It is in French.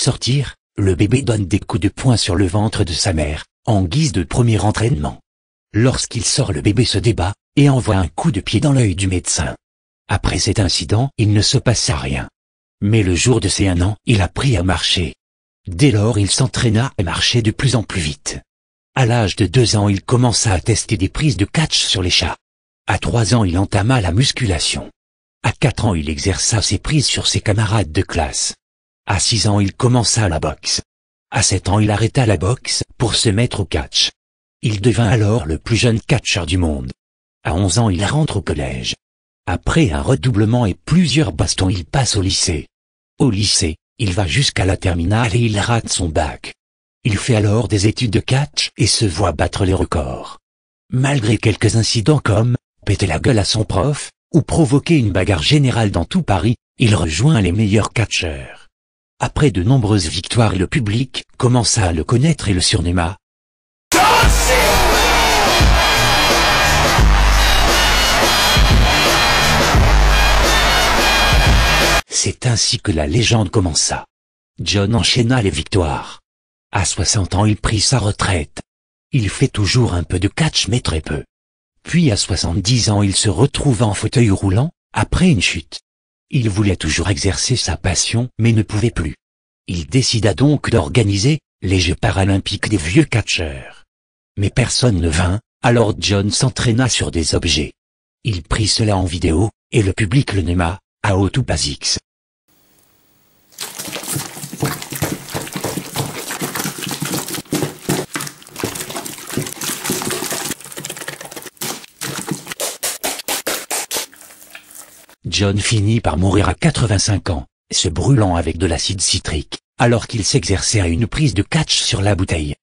sortir, le bébé donne des coups de poing sur le ventre de sa mère, en guise de premier entraînement. Lorsqu'il sort, le bébé se débat, et envoie un coup de pied dans l'œil du médecin. Après cet incident, il ne se passa rien. Mais le jour de ses 1 an, il apprit à marcher. Dès lors, il s'entraîna à marcher de plus en plus vite. À l'âge de 2 ans, il commença à tester des prises de catch sur les chats. À 3 ans, il entama la musculation. À 4 ans, il exerça ses prises sur ses camarades de classe. À 6 ans, il commença la boxe. À 7 ans, il arrêta la boxe pour se mettre au catch. Il devint alors le plus jeune catcheur du monde. À 11 ans, il rentre au collège. Après un redoublement et plusieurs bastons, il passe au lycée. Au lycée, il va jusqu'à la terminale et il rate son bac. Il fait alors des études de catch et se voit battre les records. Malgré quelques incidents comme péter la gueule à son prof ou provoquer une bagarre générale dans tout Paris, il rejoint les meilleurs catcheurs. Après de nombreuses victoires, le public commença à le connaître et le surnomma. C'est ainsi que la légende commença. John enchaîna les victoires. À 60 ans, il prit sa retraite. Il fait toujours un peu de catch mais très peu. Puis à 70 ans, il se retrouva en fauteuil roulant, après une chute. Il voulait toujours exercer sa passion mais ne pouvait plus. Il décida donc d'organiser les Jeux paralympiques des vieux catcheurs. Mais personne ne vint, alors John s'entraîna sur des objets. Il prit cela en vidéo, et le public le nomma Aotupazix. John finit par mourir à 85 ans, se brûlant avec de l'acide citrique, alors qu'il s'exerçait à une prise de catch sur la bouteille.